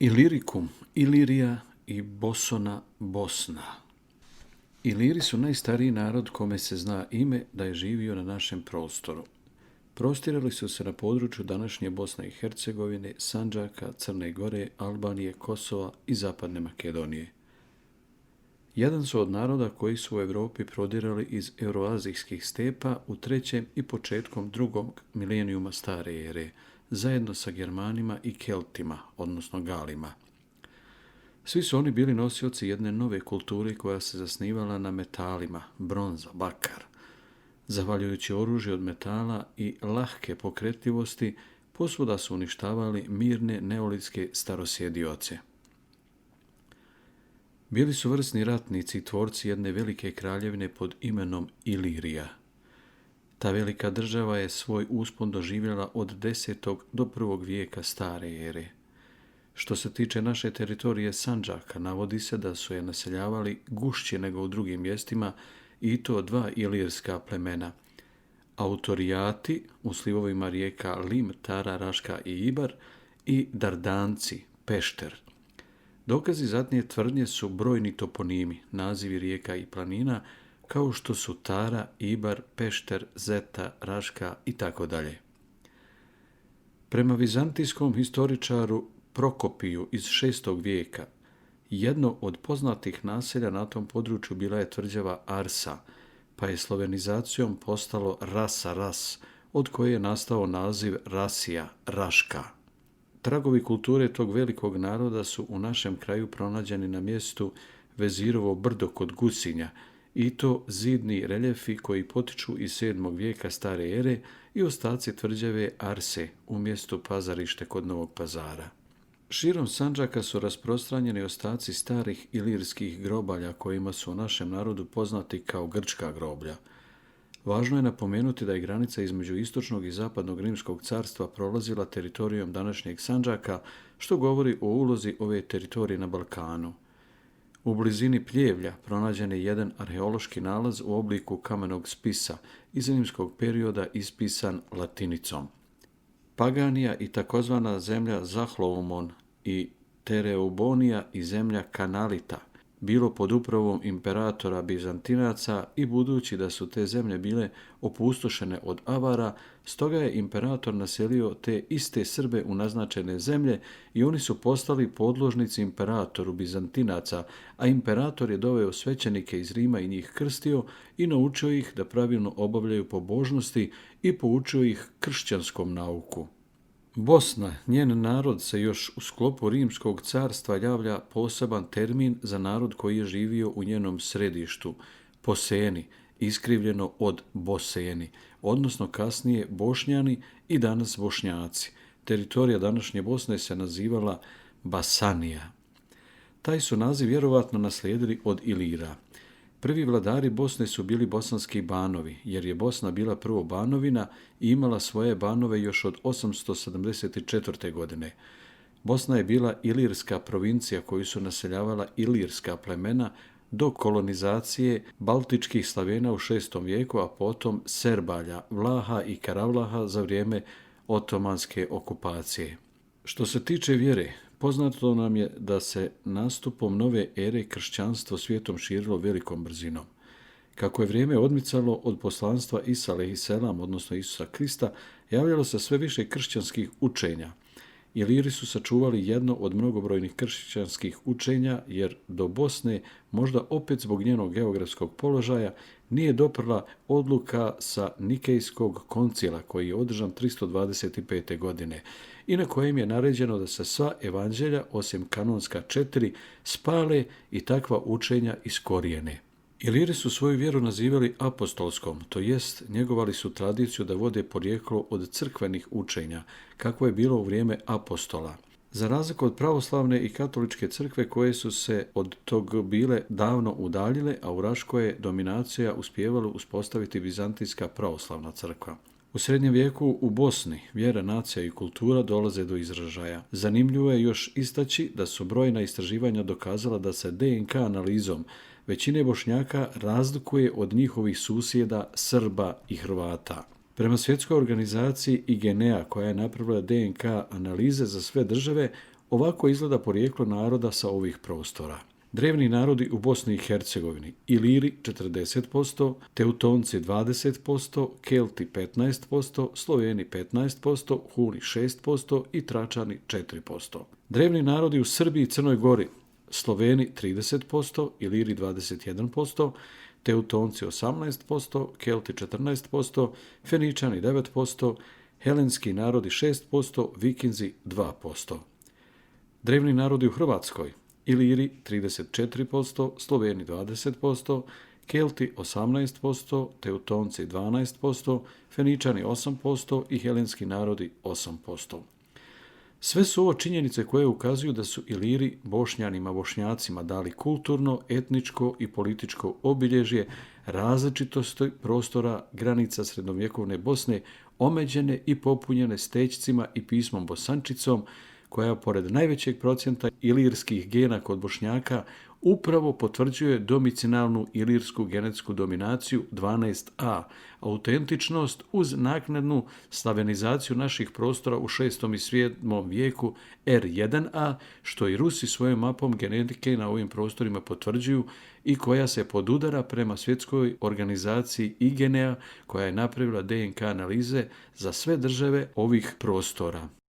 Ilirikum, Ilirija i Bosona, Bosna. Iliri su najstariji narod kome se zna ime da je živio na našem prostoru. Prostirali su se na području današnje Bosne i Hercegovine, Sandžaka, Crne Gore, Albanije, Kosova i Zapadne Makedonije. Jedan su od naroda koji su u Europi prodirali iz euroazijskih stepa u 3. i početkom 2. milenijuma stare ere, zajedno sa Germanima i Keltima, odnosno Galima. Svi su oni bili nosioci jedne nove kulture koja se zasnivala na metalima, bronza, bakar. Zahvaljujući oružju od metala i lahke pokretljivosti, posvuda su uništavali mirne neolitske starosjedioce. Bili su vrsni ratnici i tvorci jedne velike kraljevine pod imenom Ilirija. Ta velika država je svoj uspon doživjela od 10. do 1. vijeka stare ere. Što se tiče naše teritorije Sandžaka, navodi se da su je naseljavali gušće nego u drugim mjestima i to 2 ilirska plemena. Autorijati u slivovima rijeka Lim, Tara, Raška i Ibar i Dardanci, Pešter. Dokazi zadnje tvrdnje su brojni toponimi, nazivi rijeka i planina, kao što su Tara, Ibar, Pešter, Zeta, Raška itd. Prema vizantijskom historičaru Prokopiju iz 6. vijeka, jedno od poznatih naselja na tom području bila je tvrđava Arsa, pa je slovenizacijom postalo Ras, od koje je nastao naziv Rasija, Raška. Tragovi kulture tog velikog naroda su u našem kraju pronađeni na mjestu Vezirovo brdo kod Gusinja, i to zidni reljefi koji potiču iz 7. vijeka stare ere i ostaci tvrđave Arse u mjestu Pazarište kod Novog Pazara. Širom Sandžaka su rasprostranjeni ostaci starih ilirskih grobalja kojima su u našem narodu poznati kao grčka groblja. Važno je napomenuti da je granica između istočnog i zapadnog rimskog carstva prolazila teritorijom današnjeg Sandžaka, što govori o ulozi ove teritorije na Balkanu. U blizini Pljevlja pronađen je jedan arheološki nalaz u obliku kamenog spisa iz rimskog perioda ispisan latinicom. Paganija i takozvana zemlja Zahloumon i Tereubonija i zemlja Kanalita, bilo pod upravom imperatora Bizantinaca i budući da su te zemlje bile opustošene od Avara, stoga je imperator naselio te iste Srbe u naznačene zemlje i oni su postali podložnici imperatoru Bizantinaca, a imperator je doveo svećenike iz Rima i njih krstio i naučio ih da pravilno obavljaju pobožnosti i poučio ih kršćanskom nauku. Bosna, njen narod, se još u sklopu Rimskog carstva javlja poseban termin za narod koji je živio u njenom središtu, Poseni, iskrivljeno od Boseni, odnosno kasnije Bošnjani i danas Bošnjaci. Teritorija današnje Bosne se nazivala Basanija. Taj su naziv vjerovatno naslijedili od Ilira. Prvi vladari Bosne su bili bosanski banovi, jer je Bosna bila prvo banovina i imala svoje banove još od 874. godine. Bosna je bila ilirska provincija koju su naseljavala ilirska plemena do kolonizacije baltičkih Slavena u 6. vijeku, a potom Serbalja, Vlaha i Karavlaha za vrijeme otomanske okupacije. Što se tiče vjere, poznato nam je da se nastupom nove ere kršćanstvo svijetom širilo velikom brzinom. Kako je vrijeme odmicalo od poslanstva Isa alejselam, odnosno Isusa Krista, javljalo se sve više kršćanskih učenja. Iliri su sačuvali jedno od mnogobrojnih kršćanskih učenja, jer do Bosne, možda opet zbog njenog geografskog položaja, nije doprla odluka sa Nikejskog koncila koji je održan 325. godine i na kojem je naređeno da se sva evanđelja, osim kanonska 4, spale i takva učenja iskorijene. Iliri su svoju vjeru nazivali apostolskom, to jest njegovali su tradiciju da vode porijeklo od crkvenih učenja, kako je bilo u vrijeme apostola. Za razliku od pravoslavne i katoličke crkve koje su se od tog bile davno udaljile, a u Raškoj je dominacija uspijevala uspostaviti Bizantijska pravoslavna crkva. U srednjem vijeku u Bosni vjera, nacija i kultura dolaze do izražaja. Zanimljivo je još istaći da su brojna istraživanja dokazala da se DNK analizom većine Bošnjaka razlikuje od njihovih susjeda Srba i Hrvata. Prema svjetskoj organizaciji IGNEA, koja je napravila DNK analize za sve države, Ovako izgleda porijeklo naroda sa ovih prostora. Drevni narodi u Bosni i Hercegovini: Iliri 40%, Teutonci 20%, Kelti 15%, Sloveni 15%, Huni 6% i Tračani 4%. Drevni narodi u Srbiji i Crnoj Gori: Sloveni 30%, Iliri 21%, Teutonci 18%, Kelti 14%, Feničani 9%, helenski narodi 6%, Vikinzi 2%. Drevni narodi u Hrvatskoj: Iliri 34%, Sloveni 20%, Kelti 18%, Teutonci 12%, Feničani 8% i helenski narodi 8%. Sve su ovo činjenice koje ukazuju da su Iliri Bošnjanima, Bošnjacima dali kulturno, etničko i političko obilježje različitosti prostora granica srednjovjekovne Bosne, omeđene i popunjene stećcima i pismom bosančicom, koja pored najvećeg procenta ilirskih gena kod Bošnjaka upravo potvrđuje domicilnu ilirsku genetsku dominaciju 12a, autentičnost uz naknadnu slavenizaciju naših prostora u 6. i 7. vijeku R1a, što i Rusi svojom mapom genetike na ovim prostorima potvrđuju i koja se podudara prema svjetskoj organizaciji IGNEA, koja je napravila DNK analize za sve države ovih prostora.